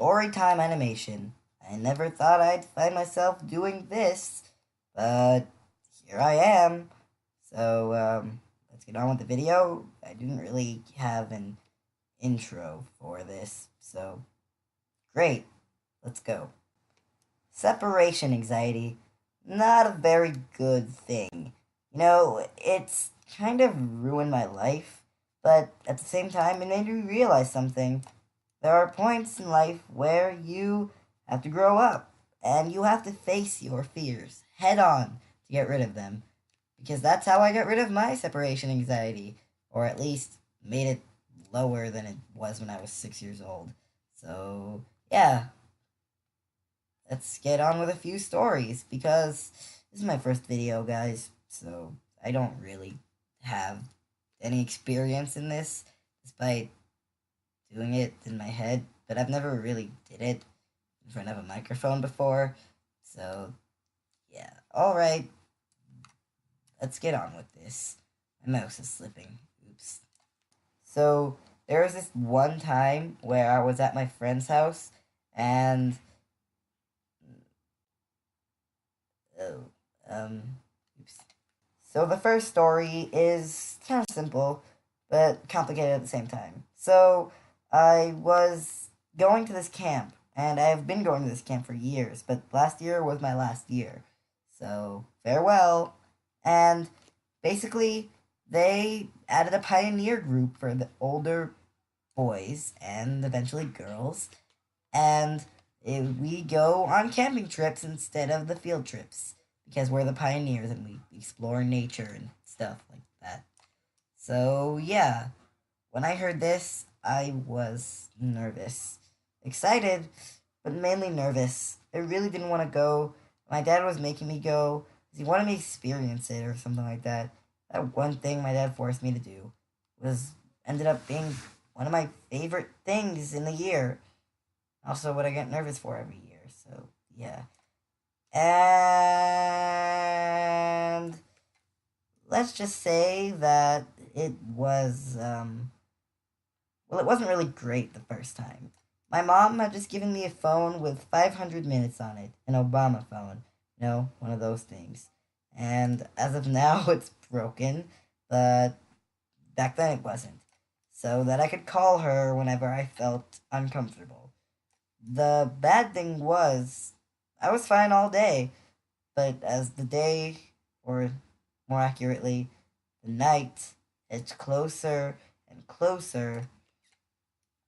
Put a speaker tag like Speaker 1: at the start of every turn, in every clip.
Speaker 1: storytime animation. I never thought I'd find myself doing this, but here I am. So, let's get on with the video. I didn't really have an intro for this, so great. Let's go. Separation anxiety, not a very good thing. It's kind of ruined my life, but at the same time, it made me realize something. There are points in life where you have to grow up and you have to face your fears head on to get rid of them. Because that's how I got rid of my separation anxiety, or at least made it lower than it was when I was 6 years old. So, yeah, let's get on with a few stories because this is my first video, guys. So, I don't really have any experience in this, despite doing it in my head, but I've never really did it in front of a microphone before. So, yeah. Alright, let's get on with this. My mouse is slipping. Oops. So, there was this one time where I was at my friend's house, and... Oh, oops. So, the first story is kind of simple, but complicated at the same time. So, I was going to this camp, and I've been going to this camp for years, but last year was my last year. So, farewell. And basically, they added a pioneer group for the older boys and eventually girls, and we go on camping trips instead of the field trips because we're the pioneers and we explore nature and stuff like that. So, yeah, when I heard this, I was nervous. Excited, but mainly nervous. I really didn't want to go. My dad was making me go because he wanted me to experience it or something like that. That one thing my dad forced me to do was ended up being one of my favorite things in the year. Also, what I get nervous for every year. So, yeah. And let's just say that it was, well, it wasn't really great the first time. My mom had just given me a phone with 500 minutes on it, an Obama phone. One of those things. And as of now, it's broken, but back then it wasn't. So that I could call her whenever I felt uncomfortable. The bad thing was, I was fine all day, but as the day, or more accurately, the night, edged closer and closer,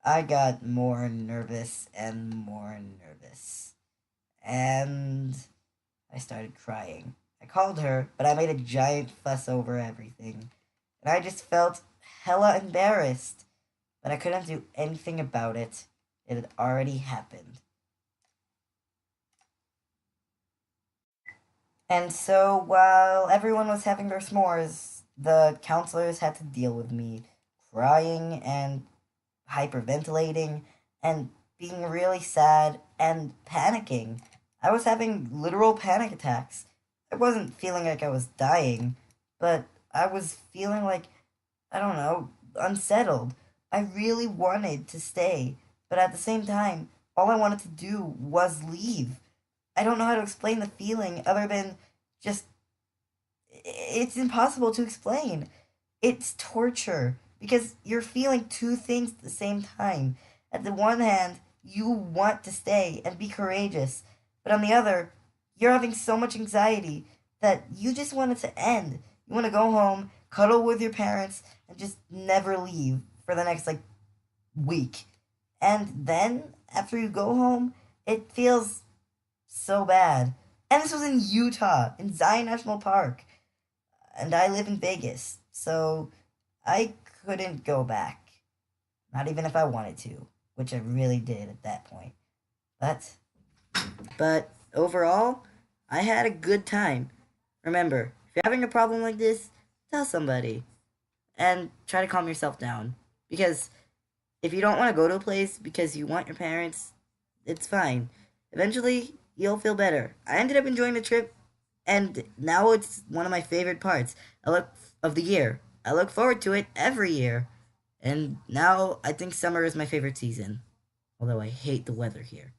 Speaker 1: I got more nervous and more nervous. And I started crying. I called her, but I made a giant fuss over everything. And I just felt hella embarrassed. But I couldn't do anything about it. It had already happened. And so while everyone was having their s'mores, the counselors had to deal with me crying and hyperventilating and being really sad and panicking. I was having literal panic attacks. I wasn't feeling like I was dying, but I was feeling like, I don't know, unsettled. I really wanted to stay, but at the same time, all I wanted to do was leave. I don't know how to explain the feeling other than just. It's impossible to explain. It's torture because you're feeling two things at the same time. At the one hand, you want to stay and be courageous, but on the other, you're having so much anxiety that you just want it to end. You want to go home, cuddle with your parents, and just never leave for the next, week. And then, after you go home, it feels so bad. And this was in Utah, in Zion National Park. And I live in Vegas, so I couldn't go back. Not even if I wanted to, which I really did at that point. But overall, I had a good time. Remember, if you're having a problem like this, tell somebody. And try to calm yourself down. Because if you don't want to go to a place because you want your parents, it's fine. Eventually, you'll feel better. I ended up enjoying the trip, and now it's one of my favorite parts of the year. I look forward to it every year. And now I think summer is my favorite season. Although I hate the weather here.